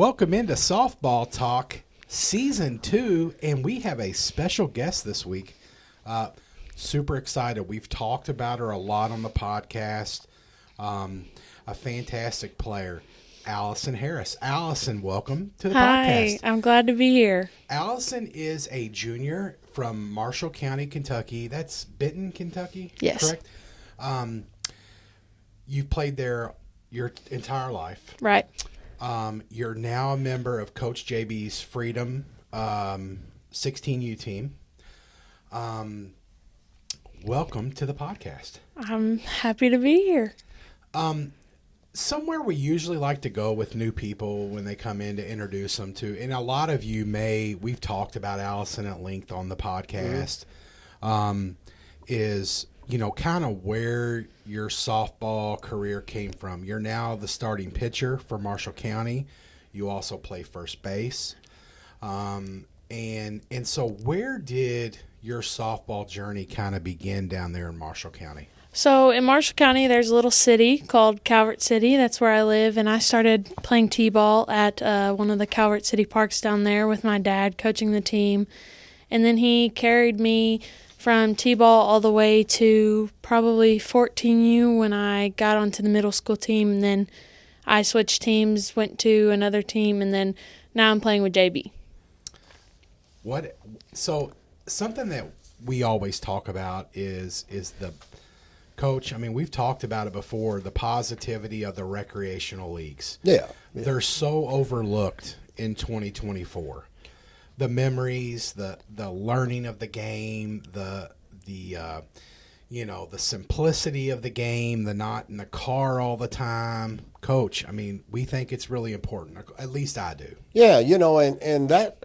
Welcome into Softball Talk Season 2, and we have a special guest this week. Super excited. We've talked about her a lot on the podcast. A fantastic player, Allicen Harris. Allicen, welcome to the podcast. Hi, I'm glad to be here. Allicen is a junior from Marshall County, Kentucky. That's Benton, Kentucky? Yes. Correct? You've played there your entire life. Right. You're now a member of Coach JB's Freedom 16U team. Welcome to the podcast. I'm happy to be here. Somewhere we usually like to go with new people when they come in to introduce them to, and a lot of you we've talked about Allicen at length on the podcast, is, kind of where your softball career came from. You're now the starting pitcher for Marshall County. You also play first base. And so where did your softball journey kind of begin down there in Marshall County? So in Marshall County, there's a little city called Calvert City. That's where I live, and I started playing t-ball at one of the Calvert City parks down there with my dad coaching the team. And then he carried me from t-ball all the way to probably 14U when I got onto the middle school team, and then I switched teams, went to another team, and then now I'm playing with JB. So something that we always talk about is the coach. I mean, we've talked about it before, the positivity of the recreational leagues. Yeah. They're so overlooked in 2024. The memories, the learning of the game, the simplicity of the game, the not in the car all the time. Coach, I mean, we think it's really important. At least I do. Yeah, and that,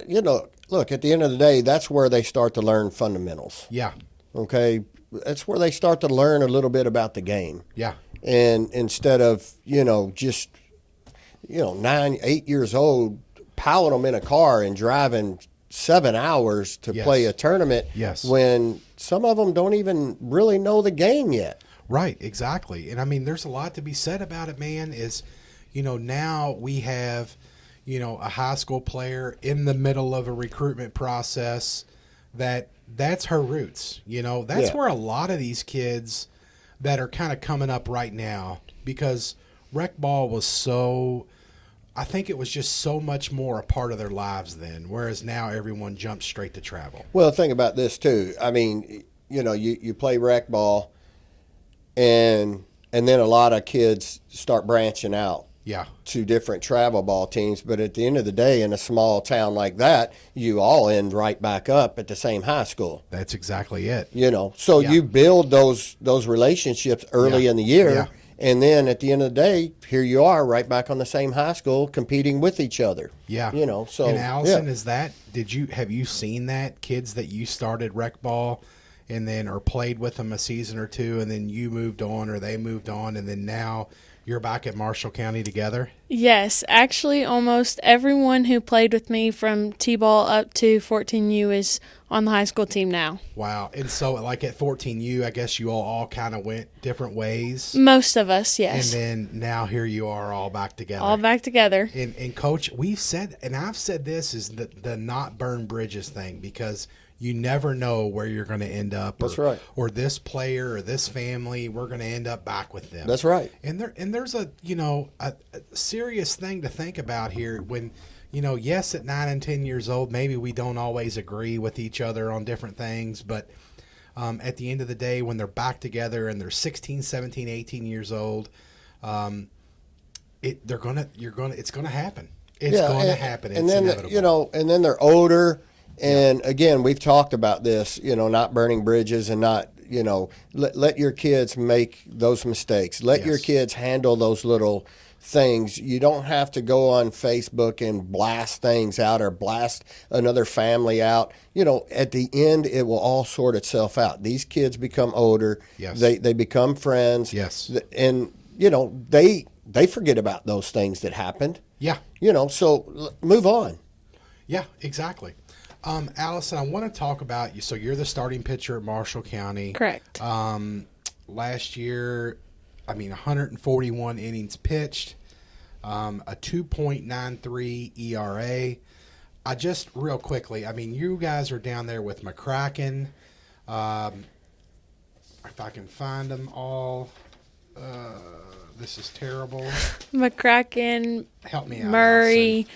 look, at the end of the day, that's where they start to learn fundamentals. Yeah. Okay? That's where they start to learn a little bit about the game. Yeah. And instead of, just, 9, 8 years old, piling them in a car and driving 7 hours to play a tournament when some of them don't even really know the game yet. Right, exactly. And I mean, there's a lot to be said about it, man, is, now we have, a high school player in the middle of a recruitment process that's her roots. That's where a lot of these kids that are kind of coming up right now, because rec ball was I think it was just so much more a part of their lives then, whereas now everyone jumps straight to travel. Well, think about this too. I mean, you play rec ball, and then a lot of kids start branching out to different travel ball teams. But at the end of the day, in a small town like that, you all end right back up at the same high school. That's exactly it. So you build those relationships early in the year. Yeah. And then at the end of the day, here you are right back on the same high school competing with each other. Yeah. So. And Allicen, have you seen that? Kids that you started rec ball and then or played with them a season or two, and then you moved on or they moved on, and then now you're back at Marshall County together? Yes, actually almost everyone who played with me from t-ball up to 14U is on the high school team now. Wow. And so like at 14U, I guess you all kind of went different ways? Most of us, yes. And then now here you are all back together. All back together. And Coach, we've said, and I've said this, is the not burn bridges thing, because you never know where you're going to end up. That's right. Or this player or this family, we're going to end up back with them. That's right. And there's a serious thing to think about here when, yes, at 9 and 10 years old, maybe we don't always agree with each other on different things, but at the end of the day, when they're back together and they're 16, 17, 18 years old, it's going to happen. It's going to happen. It's inevitable. And then they're older. And again, we've talked about this, not burning bridges and not, let your kids make those mistakes. Let your kids handle those little things. You don't have to go on Facebook and blast things out or blast another family out. At the end, it will all sort itself out. These kids become older. Yes. They become friends. Yes. And, they forget about those things that happened. Yeah. So move on. Yeah, exactly. Allicen, I want to talk about you. So you're the starting pitcher at Marshall County. Correct. Last year, 141 innings pitched. a 2.93 ERA. I just real quickly, I mean, you guys are down there with McCracken. If I can find them all, this is terrible. McCracken, Help me out, Murray, Allison.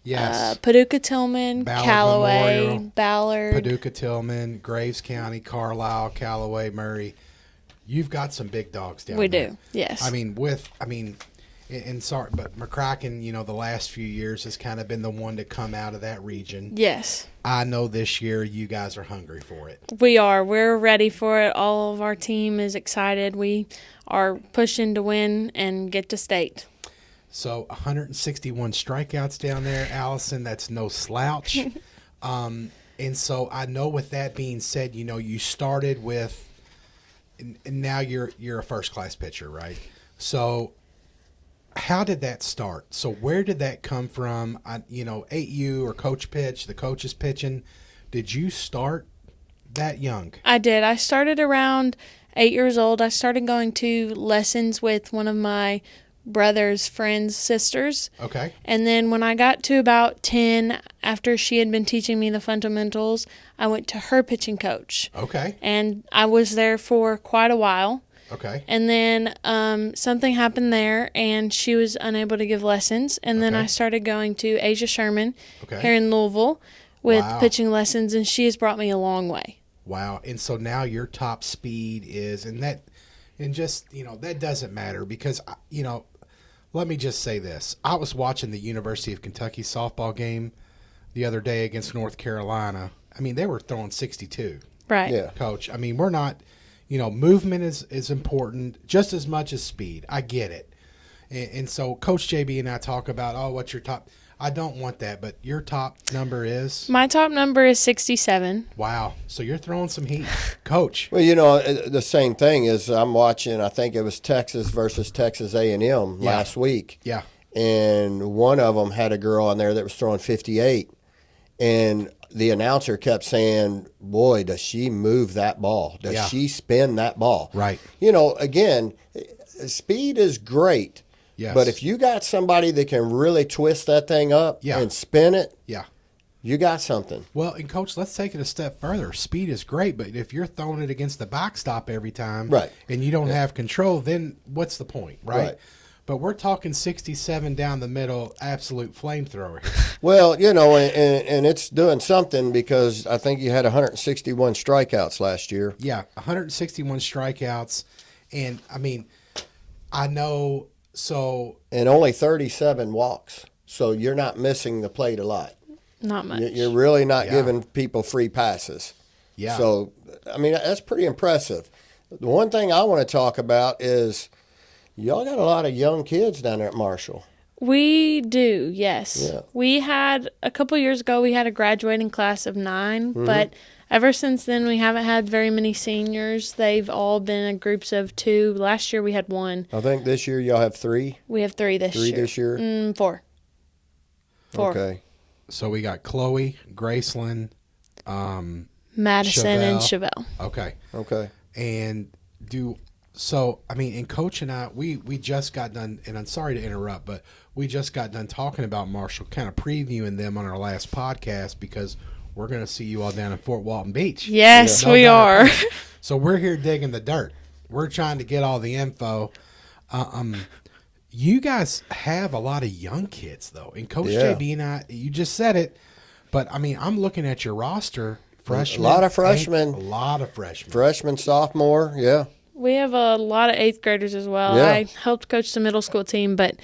Yes. Paducah Tillman, Ballard Callaway, Memorial, Ballard. Paducah Tillman, Graves County, Carlisle, Callaway, Murray. You've got some big dogs down We there. do, yes. And sorry, but McCracken, the last few years has kind of been the one to come out of that region. Yes. I know this year you guys are hungry for it. We are. We're ready for it. All of our team is excited. We are pushing to win and get to state. So 161 strikeouts down there, Allison. That's no slouch. And so I know with that being said, you started with, and now you're a first-class pitcher, right? So how did that start? So where did that come from? 8U or coach pitch, the coach is pitching. Did you start that young? I did. I started around 8 years old. I started going to lessons with one of my brother's friend's sisters. Okay. And then when I got to about 10, after she had been teaching me the fundamentals, I went to her pitching coach. Okay. And I was there for quite a while. Okay. And then something happened there, and she was unable to give lessons. And then Okay. I started going to Asia Sherman Okay. here in Louisville with Wow. pitching lessons, and she has brought me a long way. Wow. And so now your top speed is, that doesn't matter because, let me just say this. I was watching the University of Kentucky softball game the other day against North Carolina. I mean, they were throwing 62. Right. Yeah. Coach. I mean, we're not, movement is important just as much as speed. I get it. And so Coach JB and I talk about, what's your top? I don't want that, but your top number is? My top number is 67. Wow. So you're throwing some heat. Coach. Well, the same thing is I'm watching, I think it was Texas versus Texas A&M last week. Yeah. And one of them had a girl on there that was throwing 58. And the announcer kept saying, boy, does she move that ball? Does she spin that ball? Right. Again, speed is great. Yes. But if you got somebody that can really twist that thing up and spin it, you got something. Well, and Coach, let's take it a step further. Speed is great, but if you're throwing it against the backstop every time and you don't have control, then what's the point, right? But we're talking 67 down the middle, absolute flamethrower. Well, and it's doing something because I think you had 161 strikeouts last year. Yeah, 161 strikeouts. And, I know – so and only 37 walks, so you're not missing the plate a lot. Not much. You're really not giving people free passes. Yeah. So, that's pretty impressive. The one thing I want to talk about is y'all got a lot of young kids down there at Marshall. We do, yes. Yeah. We had, a couple years ago, we had a graduating class of 9, but ever since then, we haven't had very many seniors. They've all been in groups of 2. Last year, we had 1. I think this year y'all have 3. We have 3 this year. 3 this year? 4. 4. Okay. So we got Chloe, Graceland, Madison and Chevelle. Okay. And and Coach and I, we just got done, and I'm sorry to interrupt, but we just got done talking about Marshall, kind of previewing them on our last podcast because we're going to see you all down in Fort Walton Beach. Yes, we are. So we're here digging the dirt. We're trying to get all the info. You guys have a lot of young kids, though. And Coach JB and I, you just said it, but, I'm looking at your roster. Freshmen. A lot of freshmen. A lot of freshmen. Freshman, sophomore, yeah. We have a lot of 8th graders as well. Yeah. I helped coach the middle school team, but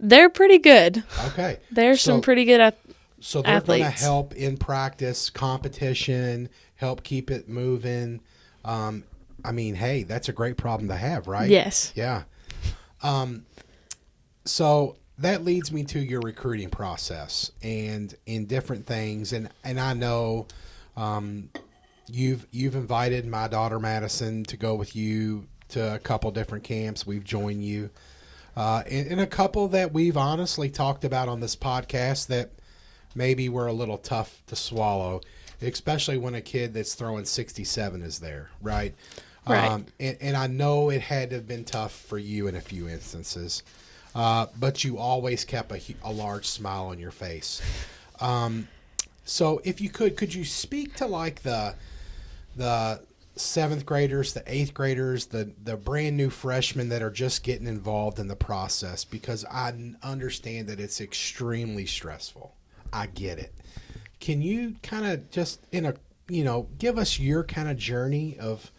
they're pretty good. Okay. There's some pretty good athletes. So they're going to help in practice, competition, help keep it moving. Hey, that's a great problem to have, right? Yes. Yeah. So that leads me to your recruiting process and in different things. And I know you've invited my daughter Madison to go with you to a couple different camps. We've joined you. And a couple that we've honestly talked about on this podcast that maybe were a little tough to swallow, especially when a kid that's throwing 67 is there, right? Right. And I know it had to have been tough for you in a few instances. but you always kept a large smile on your face. So if you could you speak to like the seventh graders, the eighth graders, the brand new freshmen that are just getting involved in the process? Because I understand that it's extremely stressful. I get it. Can you kind of just give us your kind of journey of,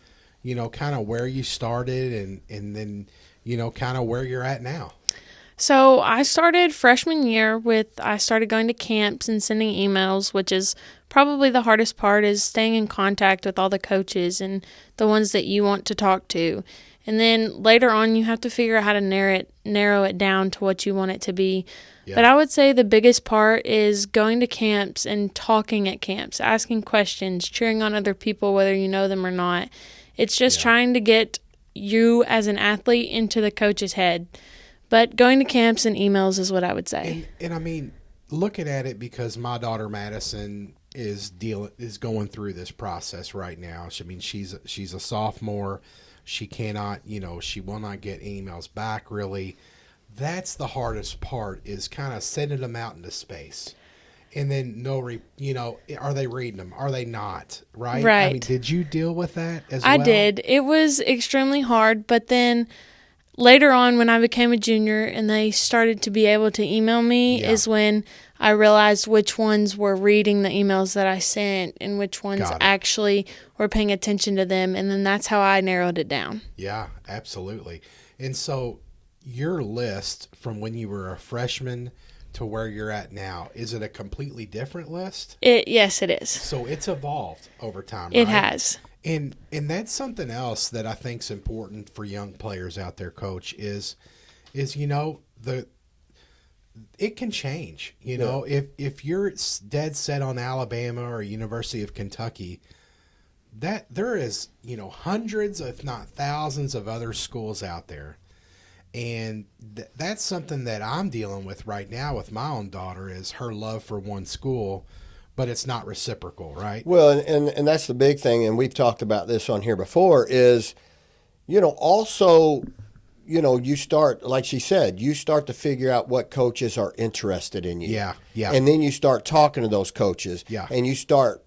kind of where you started and then, kind of where you're at now? So I started freshman year I started going to camps and sending emails, which is probably the hardest part, is staying in contact with all the coaches and the ones that you want to talk to. And then later on, you have to figure out how to narrow it down to what you want it to be. Yeah. But I would say the biggest part is going to camps and talking at camps, asking questions, cheering on other people, whether you know them or not. It's just trying to get you as an athlete into the coach's head. But going to camps and emails is what I would say. And I mean, looking at it, because my daughter Madison is going through this process right now. I mean, she's a sophomore. She cannot, she will not get emails back really. That's the hardest part, is kind of sending them out into space. And then are they reading them? Are they not? Right? Right. I mean, did you deal with that as well? I did. It was extremely hard, but then later on, when I became a junior and they started to be able to email me, is when I realized which ones were reading the emails that I sent and which ones actually were paying attention to them. And then that's how I narrowed it down. Yeah, absolutely. And so your list from when you were a freshman to where you're at now, is it a completely different list? Yes, it is. So it's evolved over time, It right? has. And that's something else that I think is important for young players out there, Coach, is it can change. If you're dead set on Alabama or University of Kentucky, that there is hundreds, if not thousands, of other schools out there, and that's something that I'm dealing with right now with my own daughter, is her love for one school. But it's not reciprocal, right? Well, and that's the big thing, and we've talked about this on here before, is, also, you start, like she said, you start to figure out what coaches are interested in you. Yeah. And then you start talking to those coaches. Yeah. And you start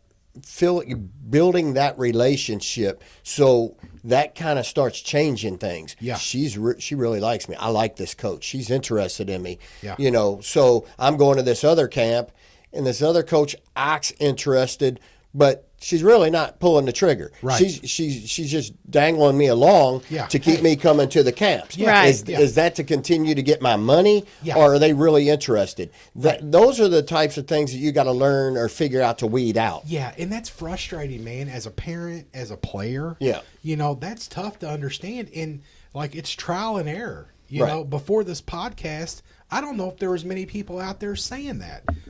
building that relationship, so that kind of starts changing things. Yeah. She really likes me. I like this coach. She's interested in me. Yeah. So I'm going to this other camp, and this other coach acts interested, but she's really not pulling the trigger. Right. She's just dangling me along to keep me coming to the camps. Yeah. Right. Is that to continue to get my money, Yeah. or are they really interested? Those are the types of things that you got to learn or figure out to weed out. Yeah, and that's frustrating, man, as a parent, as a player. Yeah. That's tough to understand. And, it's trial and error. Right. Before this podcast, I don't know if there was many people out there saying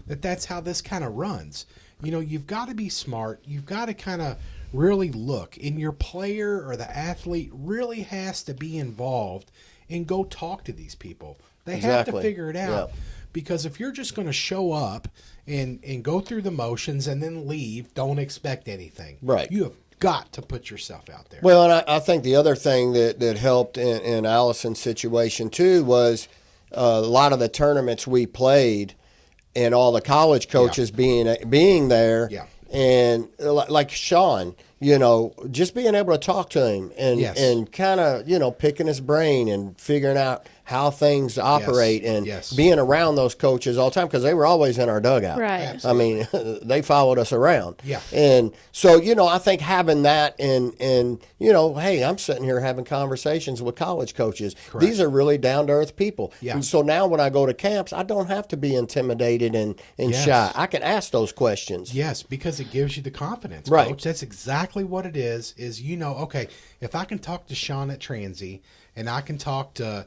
that's how this kind of runs. You've got to be smart. You've got to kind of really look, and your player or the athlete really has to be involved and go talk to these people. They have to figure it out. Yeah. Because if you're just going to show up and go through the motions and then leave, don't expect anything. Right. You have got to put yourself out there. Well, and I think the other thing that helped in Allicen's situation too was a lot of the tournaments we played, and all the college coaches being there. Yeah. And like Sean, just being able to talk to him and kind of, picking his brain and figuring out how things operate and being around those coaches all the time, because they were always in our dugout. Right. Absolutely. I mean, they followed us around. Yeah. And so, I think having that and hey, I'm sitting here having conversations with college coaches. Correct. These are really down-to-earth people. Yeah. And so now when I go to camps, I don't have to be intimidated and shy. I can ask those questions. Yes, because it gives you the confidence, Right. Coach. That's exactly what it is, okay, if I can talk to Sean at Transy, and I can talk to,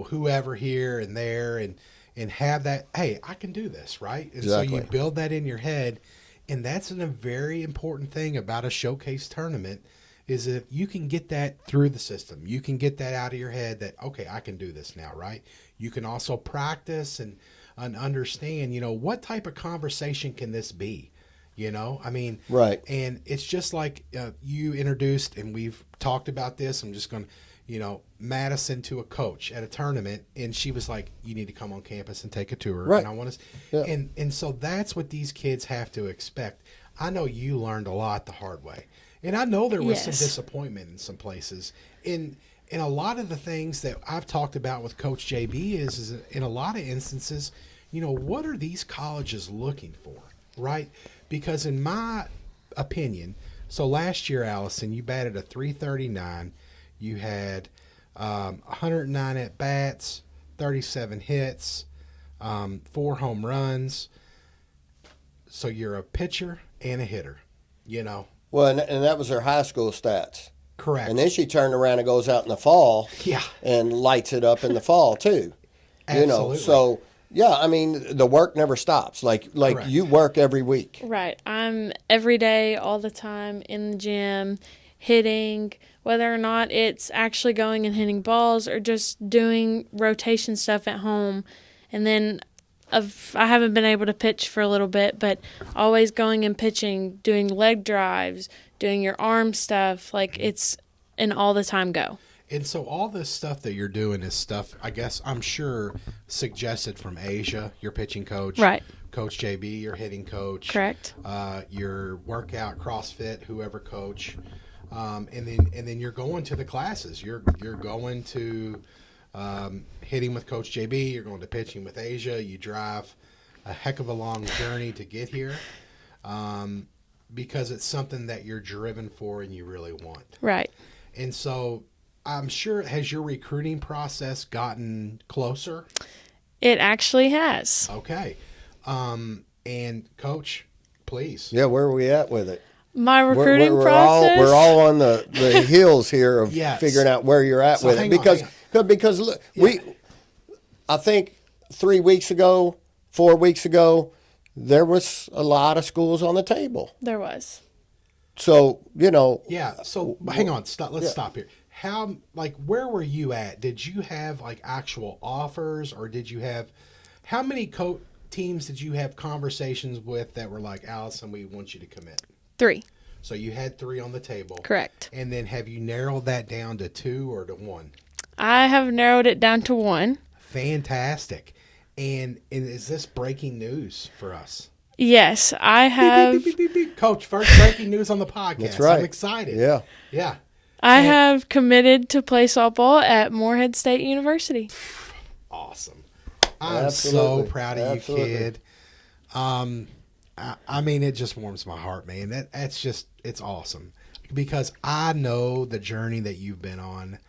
whoever here and there, and have that, hey, I can do this, right? And Exactly. so you build that in your head, and that's a very important thing about a showcase tournament, is if you can get that through the system. You can get that out of your head that, okay, I can do this now, right? You can also practice and understand, what type of conversation can this be? Right. And it's just like you introduced, and we've talked about this. I'm just going to, Madison to a coach at a tournament, and she was like, "You need to come on campus and take a tour." Right. And I want to, Yeah. and so that's what these kids have to expect. I know you learned a lot the hard way, and I know there was some Yes. disappointment in some places. In a lot of the things that I've talked about with Coach JB is in a lot of instances, what are these colleges looking for, right? Because in my opinion, so last year, Allison, you batted a 339. You had 109 at bats, 37 hits, 4 home runs. So you're a pitcher and a hitter, Well, and that was her high school stats. Correct. And then she turned around and goes out in the fall Yeah. and lights it up in the fall too. Absolutely. So yeah, I mean the work never stops. Like Correct. you work every week. Right. I'm every day, all the time in the gym, hitting, whether or not it's actually going and hitting balls or just doing rotation stuff at home. And then I haven't been able to pitch for a little bit, but always going and pitching, doing leg drives, doing your arm stuff. Like it's an all the time go. And so all this stuff that you're doing is stuff, I guess, I'm sure, suggested from Asia, your pitching coach. Right. Coach JB, your hitting coach. Correct. Your workout, CrossFit, whoever coach. And then you're going to the classes. You're going to hitting with Coach JB. You're going to pitching with Asia. You drive a heck of a long journey to get here because it's something that you're driven for and you really want. Right. And so I'm sure, has your recruiting process gotten closer? It actually has. Okay. And Coach, please. Yeah, where are we at with it? My recruiting we're process. We're all on the heels here of Yes. figuring out where you're at So with hang it on. because look, Yeah. I think 3 weeks ago, 4 weeks ago, there was a lot of schools on the table. There was. So Yeah. So hang on. Let's Yeah. stop here. How, where were you at? Did you have actual offers, or did you have, how many teams did you have conversations with that were like, Allison, we want you to commit? 3. So you had 3 on the table. Correct. And then have you narrowed that down to 2 or to 1? I have narrowed it down to 1. Fantastic. And is this breaking news for us? Yes, I have. Beep, beep, beep, beep, beep. Coach, first breaking news on the podcast. That's right. I'm excited. Yeah. Yeah. I have committed to play softball at Morehead State University. Awesome. I'm Absolutely. so proud of Absolutely. you, kid. I mean, it just warms my heart, man. It's awesome because I know the journey that you've been on.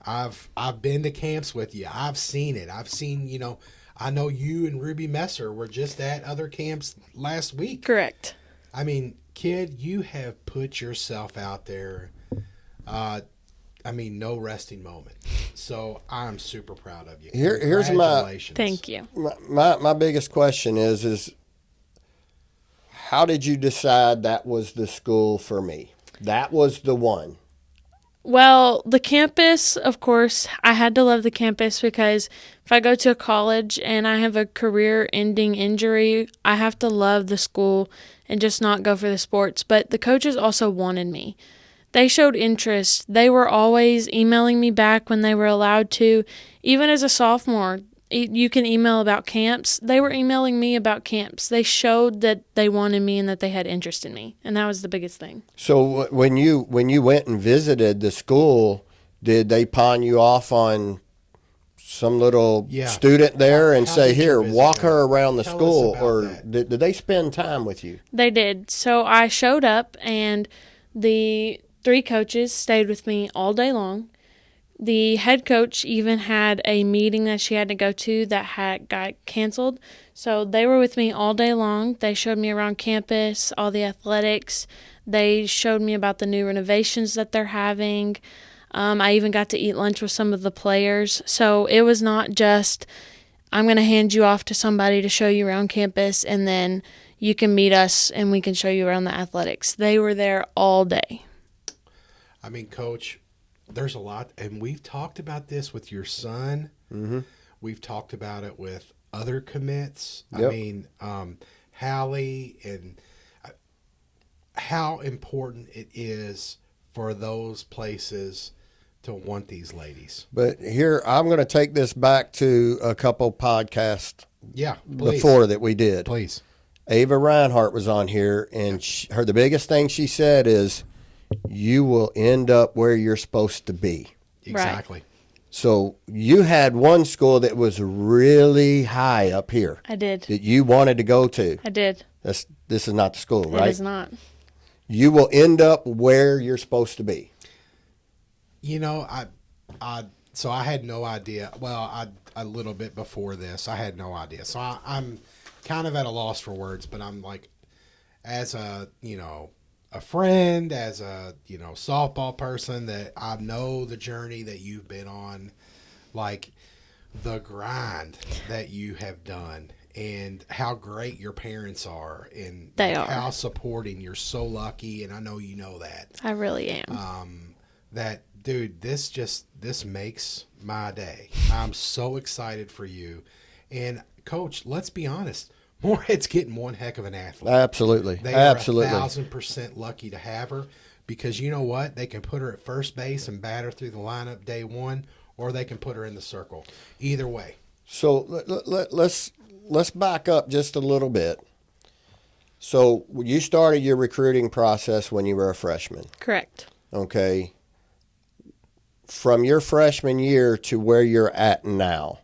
I've been to camps with you. I've seen it. I've seen, I know you and Ruby Messer were just at other camps last week. Correct. I mean, kid, you have put yourself out there. No resting moment. So I'm super proud of you. Here's Congratulations. Thank you. My biggest question is how did you decide that was the school for me? That was the one. Well, the campus, of course, I had to love the campus because if I go to a college and I have a career-ending injury, I have to love the school and just not go for the sports. But the coaches also wanted me. They showed interest. They were always emailing me back when they were allowed to. Even as a sophomore, you can email about camps. They were emailing me about camps. They showed that they wanted me and that they had interest in me, and that was the biggest thing. So when you went and visited the school, did they pawn you off on some little student there and How say, did you "Here, visit walk her? her around the Tell us school," about or that. did they spend time with you? They did. So I showed up, and the 3 coaches stayed with me all day long. The head coach even had a meeting that she had to go to that got canceled. So they were with me all day long. They showed me around campus, all the athletics. They showed me about the new renovations that they're having. I even got to eat lunch with some of the players. So it was not just, I'm going to hand you off to somebody to show you around campus, and then you can meet us and we can show you around the athletics. They were there all day. I mean, Coach, there's a lot, and we've talked about this with your son. Mm-hmm. We've talked about it with other commits. Yep. I mean, Hallie, and how important it is for those places to want these ladies. But here, I'm going to take this back to a couple podcasts Please. before that we did. Please. Ava Reinhart was on here, and the biggest thing she said is, you will end up where you're supposed to be. Exactly. Right. So you had one school that was really high up here. I did. That you wanted to go to. I did. This is not the school, right? It is not. You will end up where you're supposed to be. You know, so I had no idea. Well, a little bit before this, I had no idea. So I'm kind of at a loss for words, but I'm like, as a friend, as a, softball person, that I know the journey that you've been on, like the grind that you have done, and how great your parents are, and They are. how supporting. You're so lucky, and I know you know that. I really am. That, dude, this makes my day. I'm so excited for you. And Coach, let's be honest, Moorhead's getting one heck of an athlete. Absolutely. They Absolutely. are 1,000% lucky to have her, because you know what? They can put her at first base and bat her through the lineup day one, or they can put her in the circle. Either way. So let's back up just a little bit. So you started your recruiting process when you were a freshman. Correct. Okay. From your freshman year to where you're at now,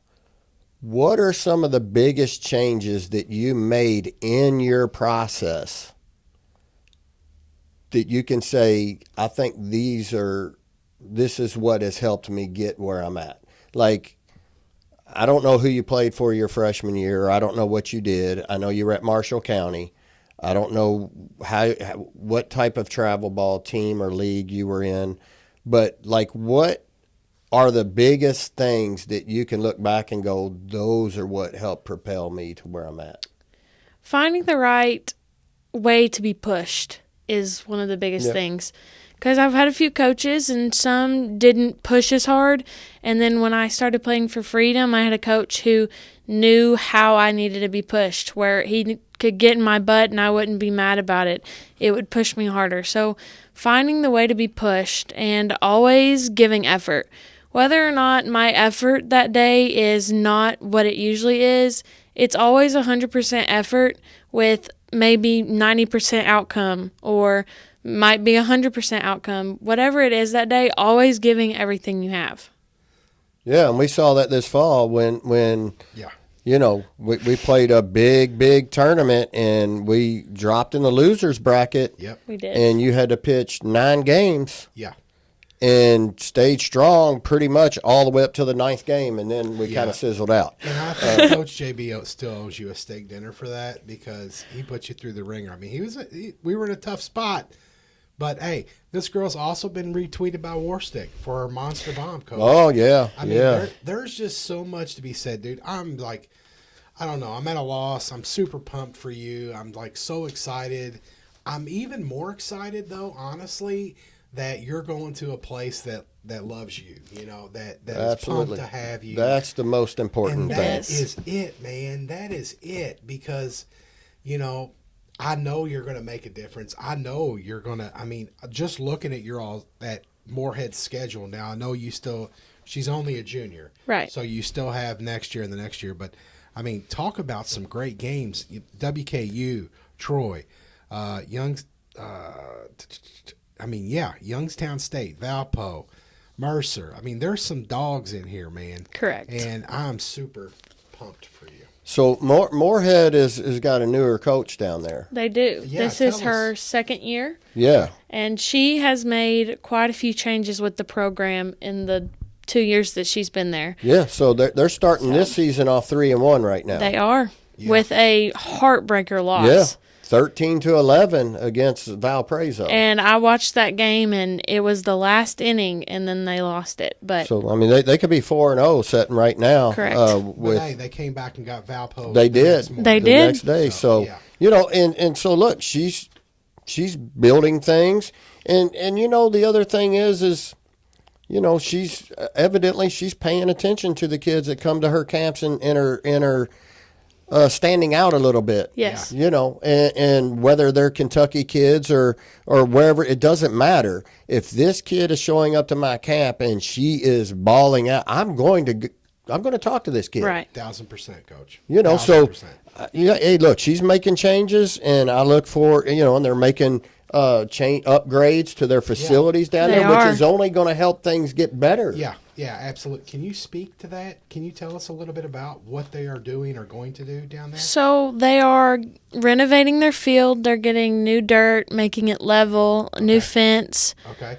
what are some of the biggest changes that you made in your process that you can say, I think this is what has helped me get where I'm at? Like, I don't know who you played for your freshman year. I don't know what you did. I know you were at Marshall County. I don't know what type of travel ball team or league you were in, but like, what are the biggest things that you can look back and go, those are what helped propel me to where I'm at? Finding the right way to be pushed is one of the biggest things. Because I've had a few coaches, and some didn't push as hard. And then when I started playing for Freedom, I had a coach who knew how I needed to be pushed, where he could get in my butt and I wouldn't be mad about it. It would push me harder. So finding the way to be pushed and always giving effort. Whether or not my effort that day is not what it usually is, it's always 100% effort with maybe 90% outcome, or might be 100% outcome. Whatever it is that day, always giving everything you have. Yeah, and we saw that this fall when we played a big tournament and we dropped in the losers bracket. Yep. We did. And you had to pitch 9 games. Yeah. And stayed strong pretty much all the way up to the 9th game, and then we kind of sizzled out. And I think Coach JB still owes you a steak dinner for that, because he put you through the ringer. I mean, we were in a tough spot. But, hey, this girl's also been retweeted by Warstick for her Monster Bomb, Coach. Oh, yeah. I mean, there's just so much to be said, dude. I'm like, I don't know. I'm at a loss. I'm super pumped for you. I'm, like, so excited. I'm even more excited, though, honestly, that you're going to a place that loves you, that is pumped to have you. That's the most important thing. That is it, man. That is it, because, I know you're going to make a difference. I know you're going to, just looking at at Moorhead's schedule now, I know she's only a junior. Right. So you still have next year and the next year. But, talk about some great games. WKU, Troy, Youngstown State, Valpo, Mercer. There's some dogs in here, man. Correct. And I'm super pumped for you. So Moorhead has got a newer coach down there. They do. Yeah, this is her second year. Yeah. And she has made quite a few changes with the program in the 2 years that she's been there. Yeah, so they're starting this season off 3-1 right now. They are, with a heartbreaker loss. Yeah, 13-11 against Valparaiso. And I watched that game, and it was the last inning, and then they lost it. But so, they could be 4-0 sitting right now. Correct. They came back and got Valpo. They did. They the did. next day. So, yeah. And so look, she's building things. And the other thing is she's paying attention to the kids that come to her camps and in her standing out a little bit. Yes. You know, and whether they're Kentucky kids or wherever, it doesn't matter. If this kid is showing up to my camp and she is balling out, I'm going to talk to this kid. Right. 1,000%, Coach. You know, 1,000%. so yeah, hey, look, she's making changes, and I look for, you know, and they're making upgrades to their facilities down They there, which are. is only going to help things get better. Yeah, absolutely. Can you speak to that? Can you tell us a little bit about what they are doing or going to do down there? So they are renovating their field. They're getting new dirt, making it level, new fence. Okay.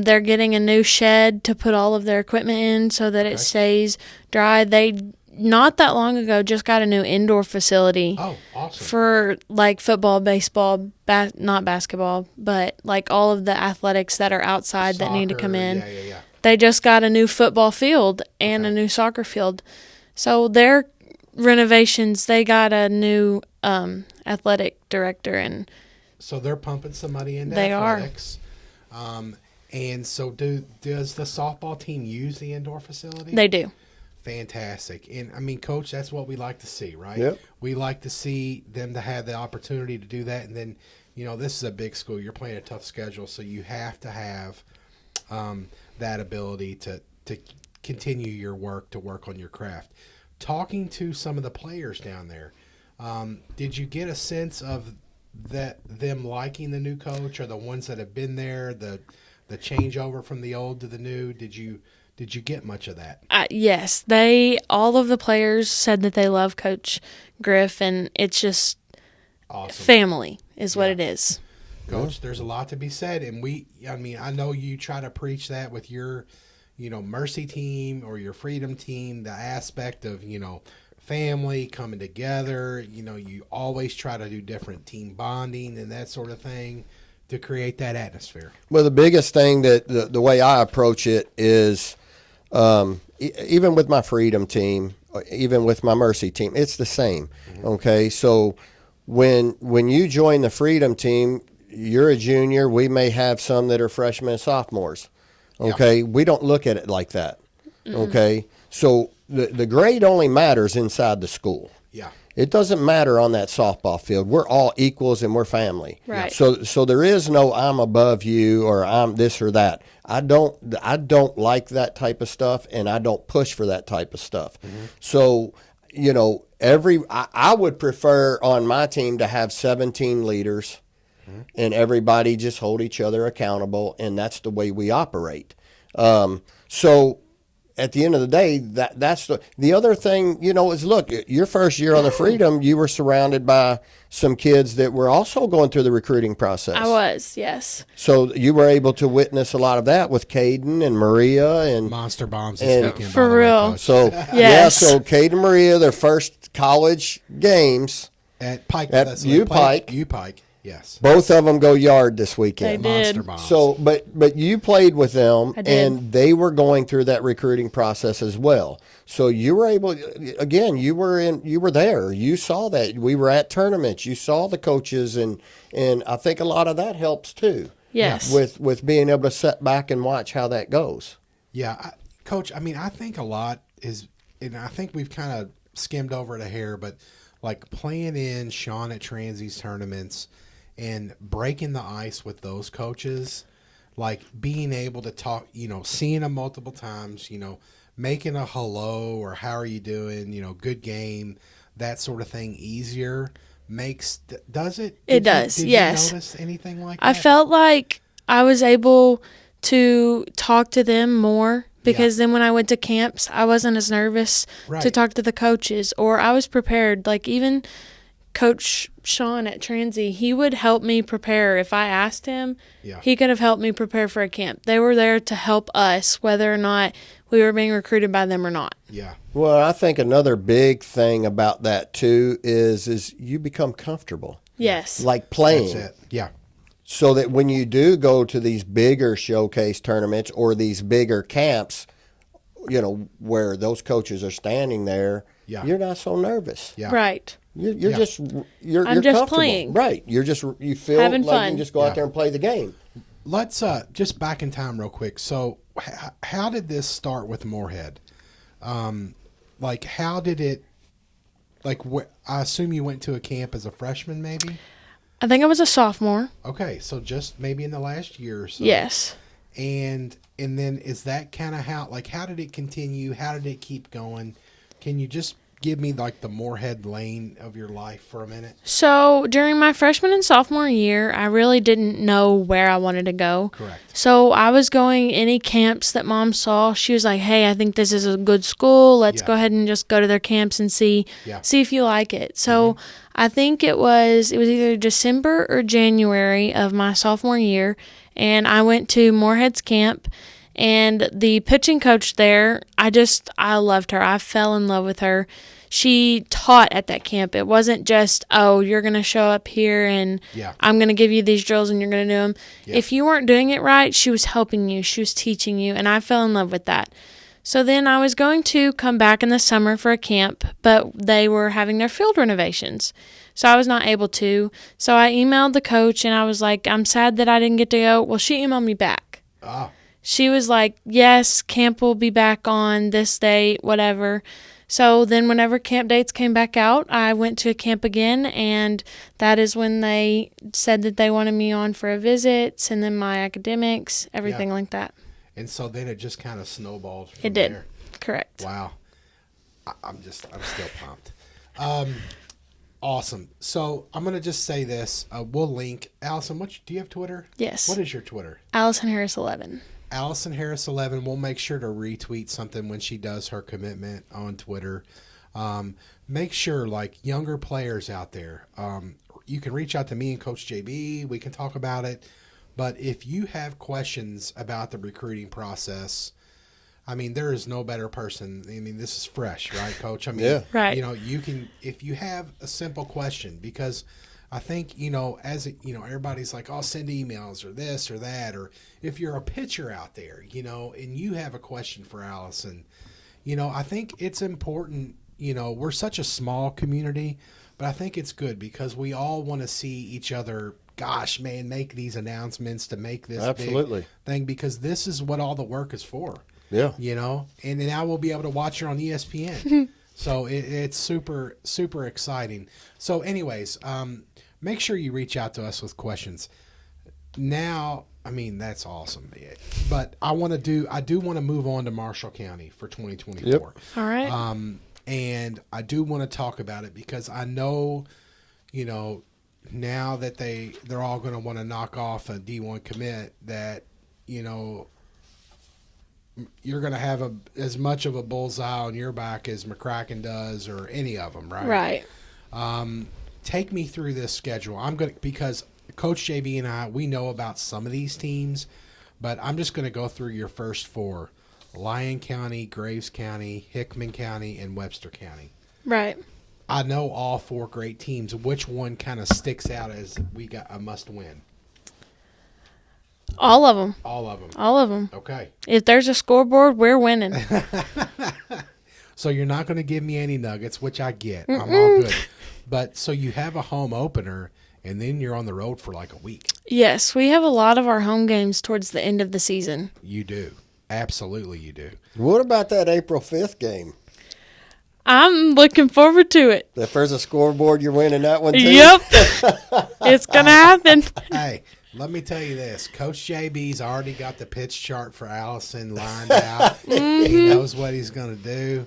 They're getting a new shed to put all of their equipment in so that it stays dry. They not that long ago just got a new indoor facility. Oh, awesome. For like football, baseball, not basketball, but like all of the athletics that are outside that need to come in. Yeah. They just got a new football field and a new soccer field. So their renovations, they got a new athletic director, and So they're pumping some money into They are. athletics. And so does the softball team use the indoor facility? they do. Fantastic. And I mean, Coach, that's what we like to see, right? Yep. We like to see them to have the opportunity to do that. And then, you know, this is a big school. You're playing a tough schedule, so you have to have that ability to continue your work, to work on your craft. Talking to some of the players down there, did you get a sense of them liking the new coach, or the ones that have been there, the changeover from the old to the new? Did you get much of that? Yes, all of the players said that they love Coach Griff, and it's just Awesome. family is what it is. Coach, there's a lot to be said, and I know you try to preach that with your, Mercy team or your Freedom team, the aspect of, family coming together. You always try to do different team bonding and that sort of thing to create that atmosphere. Well, the biggest thing that the way I approach it is, even with my Freedom team, even with my Mercy team, it's the same. Mm-hmm. Okay, so when you join the Freedom team, you're a junior. We may have some that are freshmen and sophomores. Okay, yeah. We don't look at it like that. Mm-hmm. Okay, so the grade only matters inside the school. Yeah. It doesn't matter on that softball field. We're all equals and we're family. Right. So there is no I'm above you or I'm this or that. I don't like that type of stuff, and I don't push for that type of stuff. Mm-hmm. So, I would prefer on my team to have 17 leaders. Mm-hmm. And everybody just hold each other accountable, and that's the way we operate. So at the end of the day, that's the other thing, is look, your first year on the Freedom, you were surrounded by some kids that were also going through the recruiting process. I was, yes. So you were able to witness a lot of that with Caden and Maria and Monster Bombs this weekend. For real. So yes. So Caden and Maria, their first college games at Pike, U Pike. Yes. Both of them go yard this weekend. They did. Monster Bombs. So, but you played with them, I did. and they were going through that recruiting process as well. So you were able, again, you were there. You saw that. We were at tournaments. You saw the coaches, and I think a lot of that helps too. Yes. With being able to sit back and watch how that goes. Yeah, Coach, I think a lot is, and I think we've kind of skimmed over it a hair, but like playing in Sean at Transy's tournaments and breaking the ice with those coaches, like being able to talk, seeing them multiple times, making a hello or how are you doing, good game, that sort of thing easier does it? It does, did yes. you notice anything like that? I felt like I was able to talk to them more because then when I went to camps, I wasn't as nervous to talk to the coaches, or I was prepared. Like even Coach Sean at Transy, he would help me prepare. If I asked him, he could have helped me prepare for a camp. They were there to help us, whether or not we were being recruited by them or not. Yeah. Well, I think another big thing about that too is you become comfortable. Yes. Like playing. That's it. Yeah. So that when you do go to these bigger showcase tournaments or these bigger camps, where those coaches are standing there, you're not so nervous. Yeah. Right. You're just I'm you're just comfortable. playing. Right. You feel having like fun. you can just go out there and play the game. Let's just back in time real quick. So how did this start with Moorhead? How did it like I assume you went to a camp as a freshman, maybe. I think I was a sophomore. Okay, so just maybe in the last year or so. Yes. And then is that kind of how did it continue? How did it keep going? Can you just give me like the Moorhead lane of your life for a minute? So during my freshman and sophomore year, I really didn't know where I wanted to go. Correct. So I was going any camps that Mom saw. She was like, "Hey, I think this is a good school. Let's go ahead and just go to their camps and see if you like it." So I think it was either December or January of my sophomore year, and I went to Moorhead's camp. And the pitching coach there, I loved her. I fell in love with her. She taught at that camp. It wasn't just, oh, you're going to show up here and I'm going to give you these drills and you're going to do them. Yeah. If you weren't doing it right, she was helping you. She was teaching you. And I fell in love with that. So then I was going to come back in the summer for a camp, but they were having their field renovations. So I was not able to. So I emailed the coach and I was like, I'm sad that I didn't get to go. Well, she emailed me back. She was like, yes, camp will be back on this date, whatever. So then whenever camp dates came back out, I went to a camp again, and that is when they said that they wanted me on for a visit, send them my academics, everything like that. And so then it just kind of snowballed from It did. there. Correct. Wow. I'm still pumped. Awesome. So I'm going to just say this. We'll link. Allison, do you have Twitter? Yes. What is your Twitter? Allicen Harris 11. Allicen Harris 11. We'll make sure to retweet something when she does her commitment on Twitter. Make sure, like, younger players out there, you can reach out to me and Coach JB. We can talk about it. But if you have questions about the recruiting process, I mean, there is no better person. I mean, this is fresh, right, Coach? I mean, right. You can, if you have a simple question, because I think, everybody's like, oh, send emails or this or that. Or if you're a pitcher out there, and you have a question for Allison, I think it's important, we're such a small community, but I think it's good because we all want to see each other, make these announcements to make this big thing, because this is what all the work is for. Yeah. And now we'll be able to watch her on ESPN. So it's super, super exciting. So anyways, make sure you reach out to us with questions. Now, I mean, that's awesome. But I do want to move on to Marshall County for 2024. Yep. All right. And I do want to talk about it because I know, now that they're all going to want to knock off a D1 commit, that, you're going to have as much of a bullseye on your back as McCracken does, or any of them, right? Right. Take me through this schedule. Because Coach JB and I, we know about some of these teams, but I'm just going to go through your first four: Lyon County, Graves County, Hickman County, and Webster County. Right. I know all four great teams. Which one kind of sticks out as we got a must win? All of them. All of them. All of them. Okay. If there's a scoreboard, we're winning. So you're not going to give me any nuggets, which I get. I'm all good. But so you have a home opener, and then you're on the road for like a week. Yes, we have a lot of our home games towards the end of the season. You do. Absolutely you do. What about that April 5th game? I'm looking forward to it. If there's a scoreboard, you're winning that one too? Yep. It's going to happen. Hey, let me tell you this. Coach JB's already got the pitch chart for Allison lined out. He knows what he's going to do.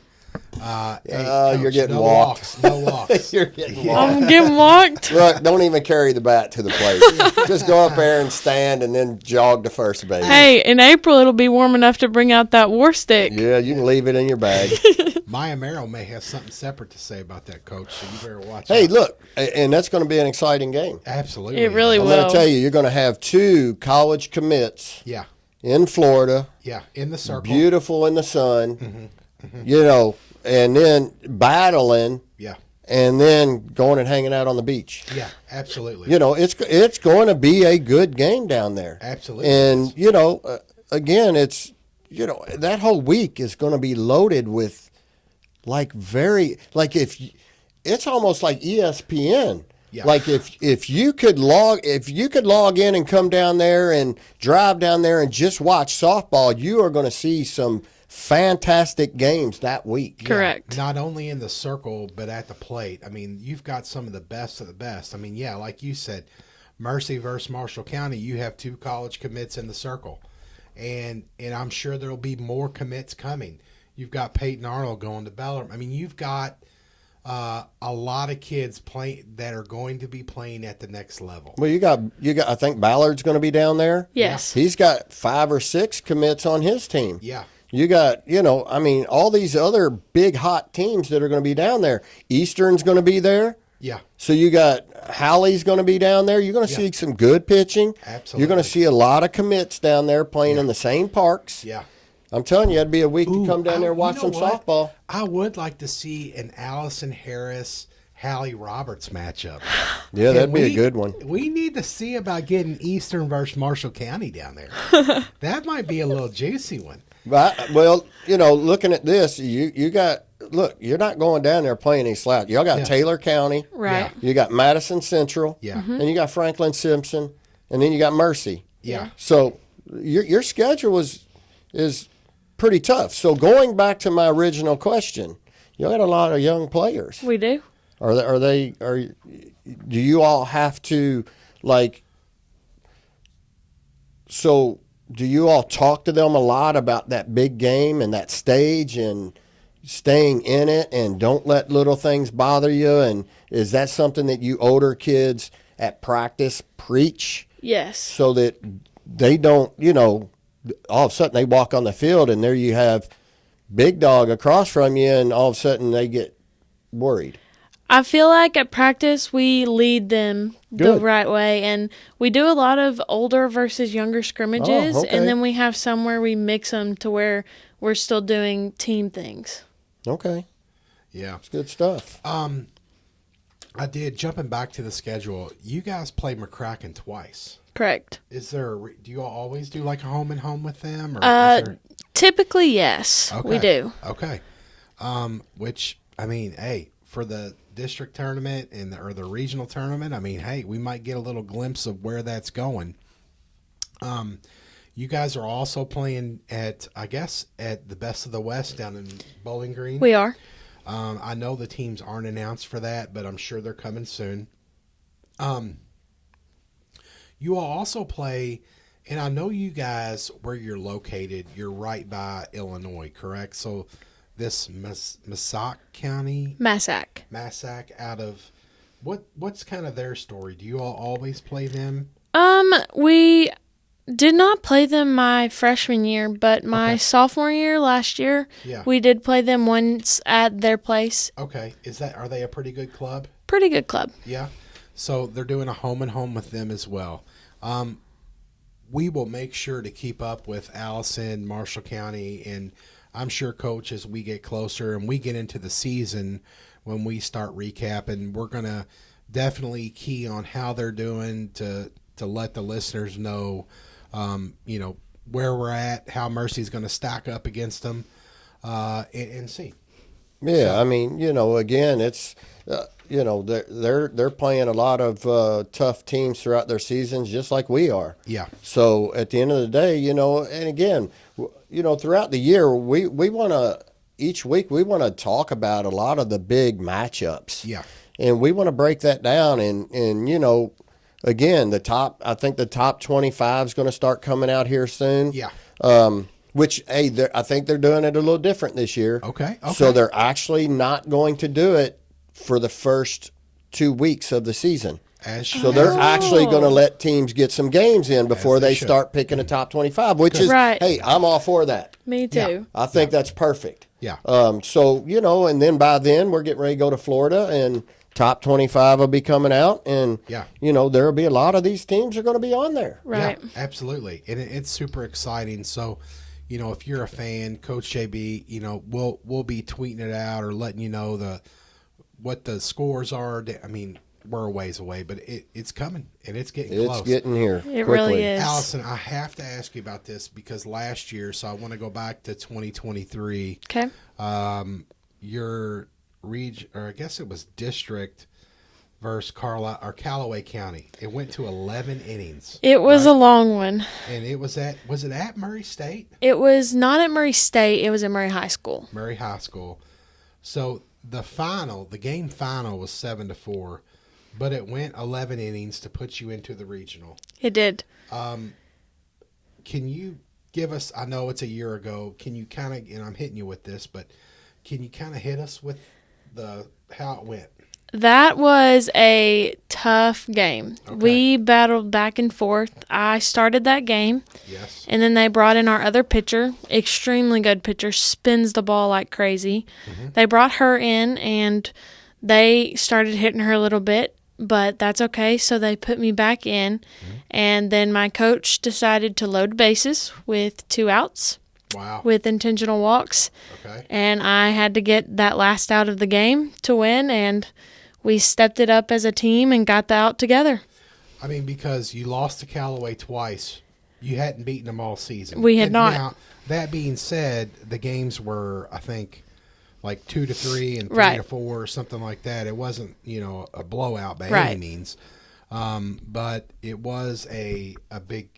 Coach, you're getting no walked. No walks. You're getting walked. I'm getting walked. Look, don't even carry the bat to the plate. Just go up there and stand and then jog to first base. Hey, in April, it'll be warm enough to bring out that war stick. Yeah, you can leave it in your bag. Maya Merrill may have something separate to say about that, Coach, so you better watch Hey, out. look, and that's going to be an exciting game. Absolutely. It really I'm will. going to tell you, you're going to have two college commits Yeah. in Florida. Yeah, in the circle. Beautiful in the sun. Mm-hmm. And then battling. Yeah. And then going and hanging out on the beach. Yeah, absolutely. It's going to be a good game down there. Absolutely. And, again, it's, that whole week is going to be loaded with it's almost like ESPN. Yeah. Like if you could log in and come down there and drive down there and just watch softball, you are going to see some fantastic games that week. Correct. Not only in the circle, but at the plate. I mean, you've got some of the best of the best. I mean, yeah, like you said, Mercy versus Marshall County, you have 2 college commits in the circle. And I'm sure there'll be more commits coming. You've got Peyton Arnold going to Bellarmine. I mean, you've got a lot of kids that are going to be playing at the next level. Well, you got. I think Ballard's going to be down there. Yes. He's got 5 or 6 commits on his team. Yeah. You got, I mean, all these other big hot teams that are going to be down there. Eastern's going to be there. Yeah. So you got Halley's going to be down there. You're going to see some good pitching. Absolutely. You're going to see a lot of commits down there playing in the same parks. Yeah. I'm telling you, it'd be a week to come down there and watch you know some what? softball. I would like to see an Allicen Harris, Hallie Roberts matchup. Yeah, that'd be a good one. We need to see about getting Eastern versus Marshall County down there. That might be a little juicy one. But, well, looking at this, you got, look, you're not going down there playing any slack. Y'all got Taylor County. Right. You got Madison Central. Yeah. And you got Franklin Simpson. And then you got Mercy. Yeah. So your schedule is pretty tough. So going back to my original question, you got a lot of young players. We do. Do you all have to, so do you all talk to them a lot about that big game and that stage and staying in it and don't let little things bother you? And is that something that you older kids at practice preach? Yes. So that they don't, all of a sudden they walk on the field and there you have big dog across from you and all of a sudden they get worried. I feel like at practice we lead them the Good. right way, and we do a lot of older versus younger scrimmages, okay. and then we have some where we mix them to where we're still doing team things. Okay. Yeah. It's good stuff. I did, jumping back to the schedule, you guys play McCracken twice. Correct. Is there do you all always do like a home and home with them? Or is there... Typically, yes, we do. Okay. Which, I mean, hey, for the district tournament or the regional tournament, I mean, hey, we might get a little glimpse of where that's going. You guys are also playing at the Best of the West down in Bowling Green. We are. I know the teams aren't announced for that, but I'm sure they're coming soon. You all also play, and I know you guys, where you're located, you're right by Illinois, correct? So this Massac County? Massac out of, what's kind of their story? Do you all always play them? We did not play them my freshman year, but my sophomore year last year, we did play them once at their place. Okay. Are they a pretty good club? Pretty good club. Yeah. So they're doing a home and home with them as well. We will make sure to keep up with Allicen, Marshall County, and I'm sure, Coach, as we get closer and we get into the season, when we start recapping, we're going to definitely key on how they're doing to let the listeners know, where we're at, how Mercy's going to stack up against them, and see. Yeah, so, I mean, again, it's, they're playing a lot of tough teams throughout their seasons, just like we are. Yeah. So at the end of the day, and again, throughout the year, we want to, each week, we want to talk about a lot of the big matchups. Yeah. And we want to break that down and again, I think the top 25 is going to start coming out here soon. Yeah. Which, hey, I think they're doing it a little different this year. Okay. So they're actually not going to do it for the first 2 weeks of the season. So they're actually going to let teams get some games in before they start picking a top 25, which is, hey, I'm all for that. Me too. Yeah. I think that's perfect. Yeah. So, and then by then we're getting ready to go to Florida and top 25 will be coming out. And, there will be a lot of these teams are going to be on there. Right. Yeah, absolutely. And it's super exciting. So, if you're a fan, Coach JB, we'll be tweeting it out or letting you know what the scores are. I mean, we're a ways away, but it's coming and it's getting close. It's getting here. It quickly. really is. Allicen, I have to ask you about this because last year, so I want to go back to 2023. Okay. Your region, or I guess it was district versus Carlisle or Callaway County. It went to 11 innings. It was right? a long one. And it was it at Murray State? It was not at Murray State. It was at Murray High School. Murray High School. So the game final was 7-4, but it went 11 innings to put you into the regional. It did. Can you give us, I know it's a year ago, can you kind of, and I'm hitting you with this, but can you kind of hit us with how it went? That was a tough game. Okay. We battled back and forth. I started that game. Yes. And then they brought in our other pitcher, extremely good pitcher, spins the ball like crazy. Mm-hmm. They brought her in, and they started hitting her a little bit, but that's okay. So they put me back in, and then my coach decided to load bases with 2 outs. Wow. With intentional walks. Okay. And I had to get that last out of the game to win, and we stepped it up as a team and got the out together. I mean, because you lost to Callaway twice. You hadn't beaten them all season. We had not. Now, that being said, the games were, I think, like 2-3 and 3-4 or something like that. It wasn't, a blowout by any means. But it was a big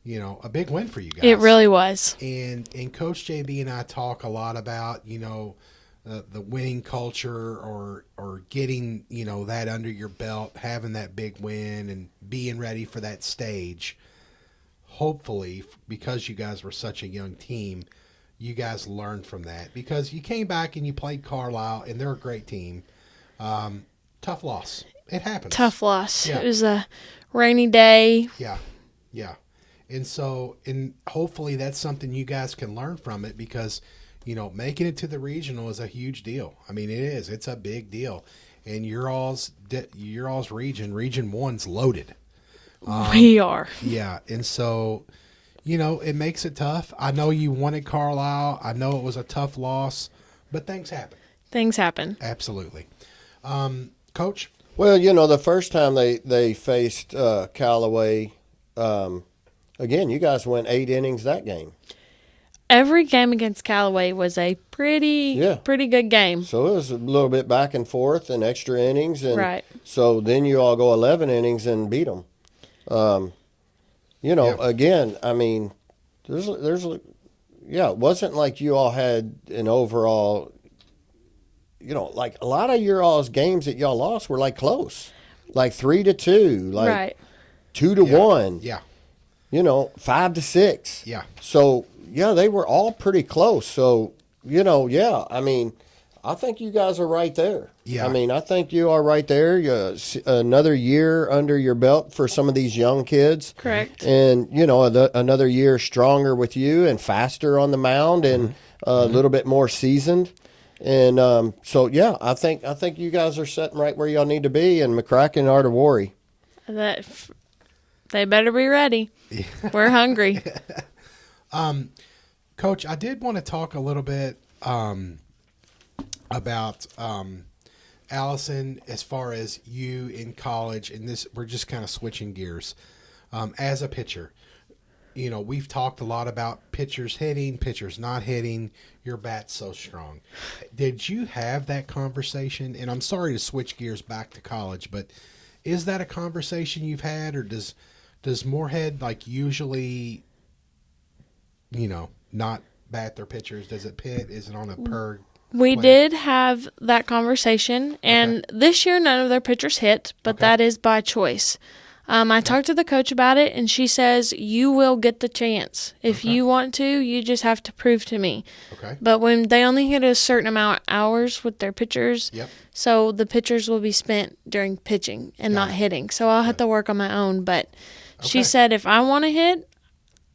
win for you guys. It really was. And Coach JB and I talk a lot about, the winning culture or getting, that under your belt, having that big win and being ready for that stage. Hopefully, because you guys were such a young team, you guys learned from that, because you came back and you played Carlisle, and they're a great team. Tough loss. It happens. Tough loss. Yeah. It was a rainy day. Yeah. And hopefully that's something you guys can learn from it, because, making it to the regional is a huge deal. I mean, it is. It's a big deal. And your all's region 1's loaded. We are. Yeah. And so, it makes it tough. I know you wanted Carlisle. I know it was a tough loss, but things happen. Things happen. Absolutely. Coach? Well, the first time they faced Callaway, again, you guys went 8 innings that game. Every game against Callaway was a pretty good game. So it was a little bit back and forth and extra innings. And right. So then you all go 11 innings and beat them. Again, I mean, it wasn't like you all had an overall, like a lot of your all's games that y'all lost were like close, like 3-2, like 2-1. Yeah. 5-6. Yeah. So, they were all pretty close. So, I mean, I think you guys are right there. Yeah. I mean, I think you are right there. Another year under your belt for some of these young kids. Correct. And, another year stronger with you and faster on the mound and a little bit more seasoned. And I think you guys are sitting right where y'all need to be, and McCracken are to worry. They better be ready. Yeah. We're hungry. Coach, I did want to talk a little bit about Allicen, as far as you in college, and this, we're just kind of switching gears. As a pitcher, we've talked a lot about pitchers hitting, pitchers not hitting. Your bat's so strong. Did you have that conversation? And I'm sorry to switch gears back to college, but is that a conversation you've had, or does Moorhead usually, not bat their pitchers? Does it pit? Is it on a per? We did have that conversation, and this year none of their pitchers hit, but that is by choice. I talked to the coach about it, and she says, you will get the chance. If you want to, you just have to prove to me. Okay. But when they only hit a certain amount of hours with their pitchers, so the pitchers will be spent during pitching and not hitting. So I'll have to work on my own. But she said, if I want to hit,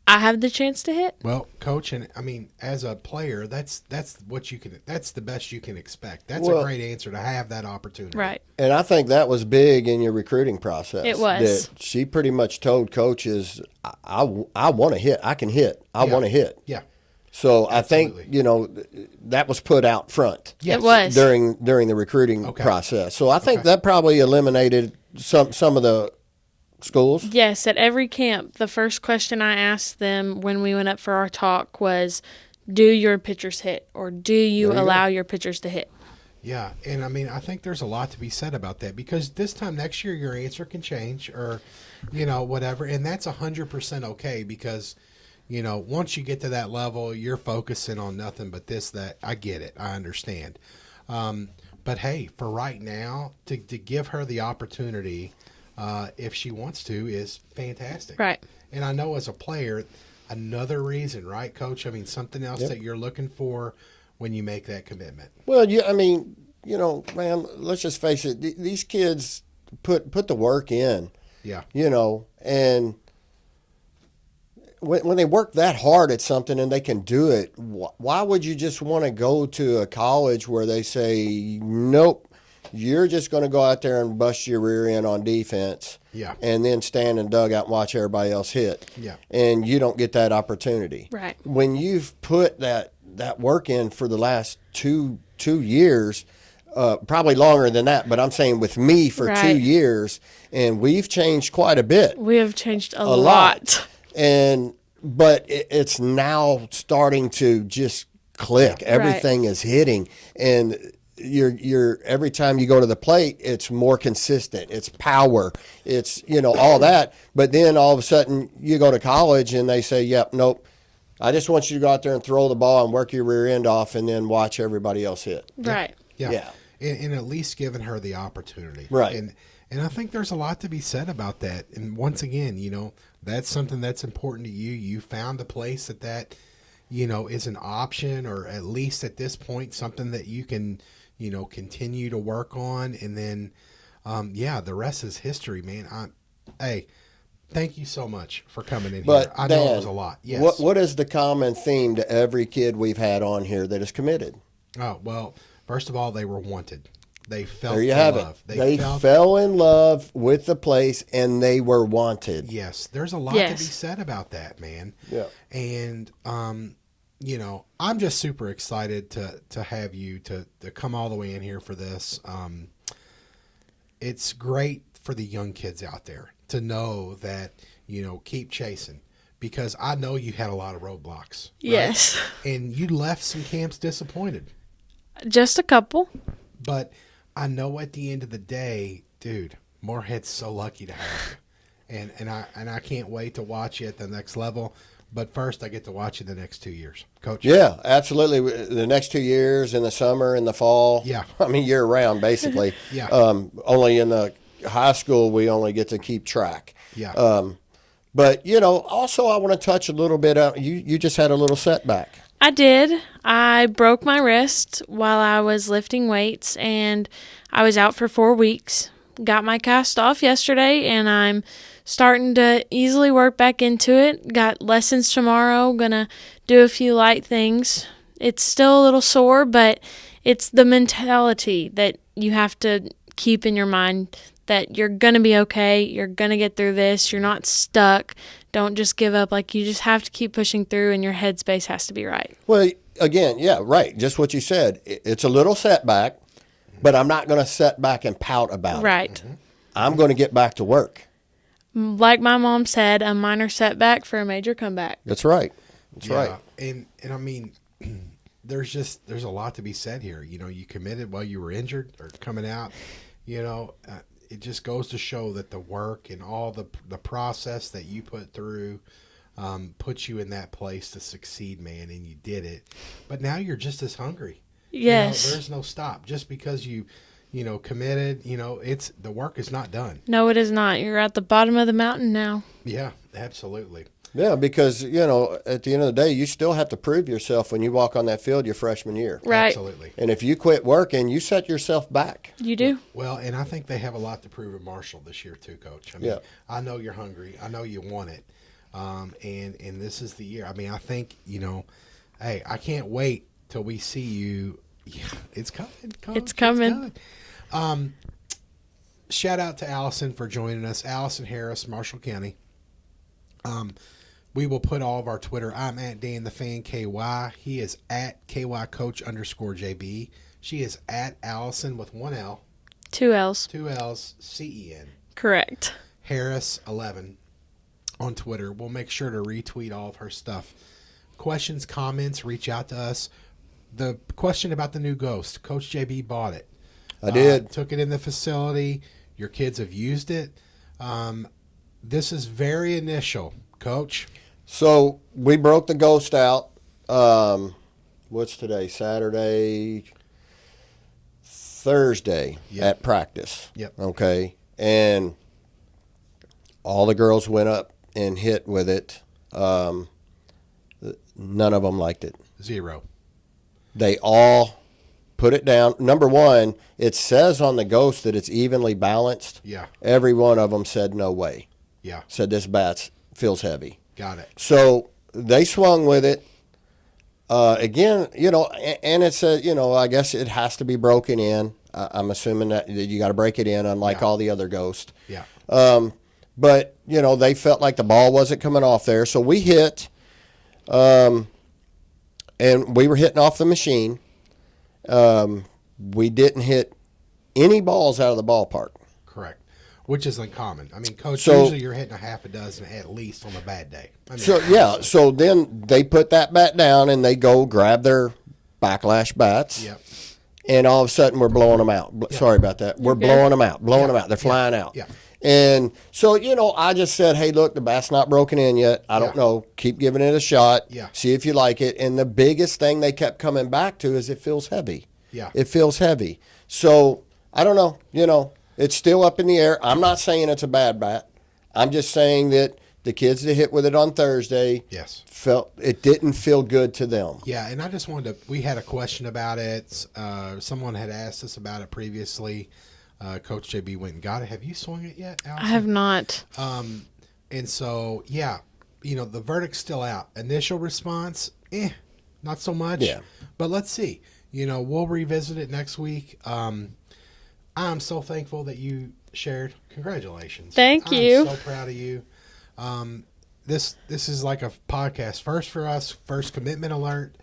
I have the chance to hit. Well, Coach, and I mean, as a player, that's what you can. That's the best you can expect. That's a great answer, to have that opportunity. Right. And I think that was big in your recruiting process. It was. That she pretty much told coaches, I want to hit. I can hit. I want to hit. Yeah. So Absolutely. I think, that was put out front. Yes. It was. During the recruiting process. So I think that probably eliminated some of the schools? Yes, at every camp, the first question I asked them when we went up for our talk was, do your pitchers hit, or do you allow your pitchers to hit? Yeah, and I mean, I think there's a lot to be said about that because this time next year your answer can change or, whatever, and that's 100% okay because, once you get to that level, you're focusing on nothing but this, that. I get it, I understand, but hey, for right now, to give her the opportunity, if she wants to, is fantastic. Right. And I know as a player, another reason, right, Coach? I mean, something else that you're looking for when you make that commitment. Well, yeah, I mean, man, let's just face it. These kids put the work in. Yeah. And when they work that hard at something and they can do it, why would you just want to go to a college where they say, nope, you're just going to go out there and bust your rear end on defense, and then stand in dugout and watch everybody else hit, and you don't get that opportunity. Right. When you've put that work in for the last two years, probably longer than that, but I'm saying with me for 2 years, and we've changed quite a bit. We have changed a lot. But it's now starting to just click. Everything is hitting, and you're every time you go to the plate, it's more consistent. It's power. It's all that. But then all of a sudden you go to college and they say, "Yep, nope. I just want you to go out there and throw the ball and work your rear end off, and then watch everybody else hit." Right. Yeah. And at least giving her the opportunity. Right. And I think there's a lot to be said about that. And once again, that's something that's important to you. You found a place that is an option, or at least at this point something that you can continue to work on, and then the rest is history, man. Hey, thank you so much for coming in here. I know it was a lot. Yes. What is the common theme to every kid we've had on here that is committed? Oh, well, first of all, they were wanted. They felt there you the have love. it. They fell in love with the place, and they were wanted. Yes, there's a lot to be said about that, man. Yeah. And I'm just super excited to have you to come all the way in here for this. It's great for the young kids out there to know that, keep chasing, because I know you had a lot of roadblocks. Yes. Right? And you left some camps disappointed. Just a couple. But I know at the end of the day, dude, Moorhead's so lucky to have you. And I can't wait to watch you at the next level. But first, I get to watch you the next 2 years, Coach. Yeah, absolutely. The next 2 years, in the summer, in the fall. Yeah. I mean, year round, basically. Yeah. Only in the high school, we only get to keep track. Yeah. But, also I want to touch a little bit on, you just had a little setback. I did. I broke my wrist while I was lifting weights, and I was out for 4 weeks. Got my cast off yesterday, and I'm starting to easily work back into it. Got lessons tomorrow. Gonna do a few light things. It's still a little sore, but it's the mentality that you have to keep in your mind that you're gonna be okay. You're gonna get through this. You're not stuck. Don't just give up. You just have to keep pushing through, and your headspace has to be right. Well, again, yeah, right. Just what you said. It's a little setback, but I'm not going to set back and pout about it. Right. Mm-hmm. I'm going to get back to work. Like my mom said, a minor setback for a major comeback. That's right. That's right. And I mean, there's a lot to be said here. You committed while you were injured or coming out. It just goes to show that the work and all the process that you put through puts you in that place to succeed, man, and you did it. But now you're just as hungry. Yes. There's no stop. Just because you committed, it's the work is not done. No, it is not. You're at the bottom of the mountain now. Yeah, absolutely. Yeah, because, at the end of the day, you still have to prove yourself when you walk on that field your freshman year. Right. Absolutely. And if you quit working, you set yourself back. You do. Well, and I think they have a lot to prove at Marshall this year too, Coach. I mean, I know you're hungry. I know you want it. And this is the year. I mean, I think, hey, I can't wait till we see you. Yeah, it's coming, Coach. It's coming. Shout out to Allicen for joining us. Allicen Harris, Marshall County. We will put all of our Twitter. I'm at @DanTheFan KY. He is at KY_Coach_JB. She is at Allicen with 1 L. 2 L's. 2 L's, CEN. Correct. Harris 11 on Twitter. We'll make sure to retweet all of her stuff. Questions, comments, reach out to us. the question about the new Ghost, Coach JB bought it. I did. Took it in the facility. Your kids have used it. This is very initial, Coach. So we broke the Ghost out. What's today? Saturday, Thursday at practice. Yep. Okay. And all the girls went up and hit with it. None of them liked it. 0. They all put it down. Number one, it says on the Ghost that it's evenly balanced. Yeah. Every one of them said no way. Yeah. Said this bat feels heavy. Got it. So they swung with it. Again, and it said, I guess it has to be broken in. I'm assuming that you got to break it in, unlike all the other Ghosts. Yeah. But, they felt like the ball wasn't coming off there. So we hit, and we were hitting off the machine. We didn't hit any balls out of the ballpark. Correct. Which is uncommon. I mean, Coach, usually you're hitting a half a dozen at least on a bad day. I mean, So then they put that bat down and they go grab their backlash bats. Yep. And all of a sudden we're blowing them out. Sorry about that. We're blowing them out. They're flying out. Yeah. And so, I just said, hey, look, the bat's not broken in yet. I don't know. Keep giving it a shot. Yeah. See if you like it. And the biggest thing they kept coming back to is it feels heavy. Yeah. It feels heavy. So I don't know. It's still up in the air. I'm not saying it's a bad bat. I'm just saying that the kids that hit with it on Thursday felt it didn't feel good to them. Yeah, and I just wanted to – we had a question about it. Someone had asked us about it previously. Coach JB went and got it. Have you swung it yet, Allicen? I have not. And so, the verdict's still out. Initial response, not so much. Yeah. But let's see. We'll revisit it next week. I'm so thankful that you shared. Congratulations. Thank you. I'm so proud of you. This is like a podcast first for us, first commitment alert.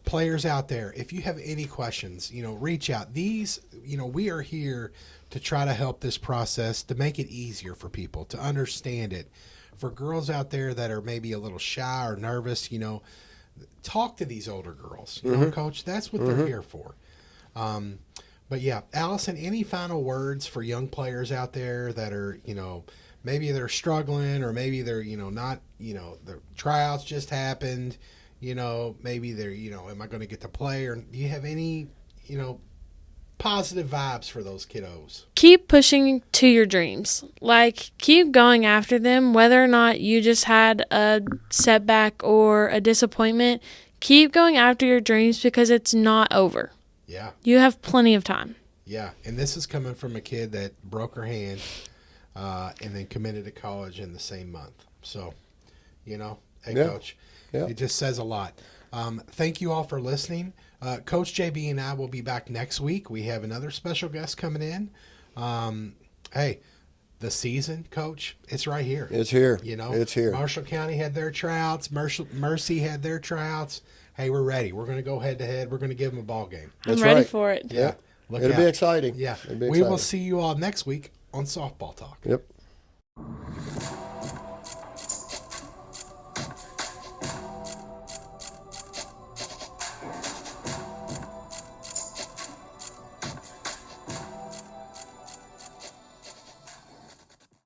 Players out there, if you have any questions, reach out. These, we are here to try to help this process, to make it easier for people, to understand it. For girls out there that are maybe a little shy or nervous, talk to these older girls. Coach, that's what they're here for. But yeah, Allicen, any final words for young players out there that are, maybe they're struggling or maybe they're, not, the tryouts just happened, maybe they're, am I going to get to play? Or do you have any, positive vibes for those kiddos? Keep pushing to your dreams. Keep going after them, whether or not you just had a setback or a disappointment. Keep going after your dreams because it's not over. Yeah. You have plenty of time. Yeah. And this is coming from a kid that broke her hand and then committed to college in the same month. So, Coach, it just says a lot. Thank you all for listening. Coach JB and I will be back next week. We have another special guest coming in. Hey, the season, Coach, it's right here. It's here. It's here. Marshall County had their tryouts. Mercy had their tryouts. Hey, we're ready. We're going to go head to head. We're going to give them a ball game. I'm ready for it. Yeah. It'll be exciting. Yeah. It'll be We exciting. will see you all next week on Softball Talk. Yep.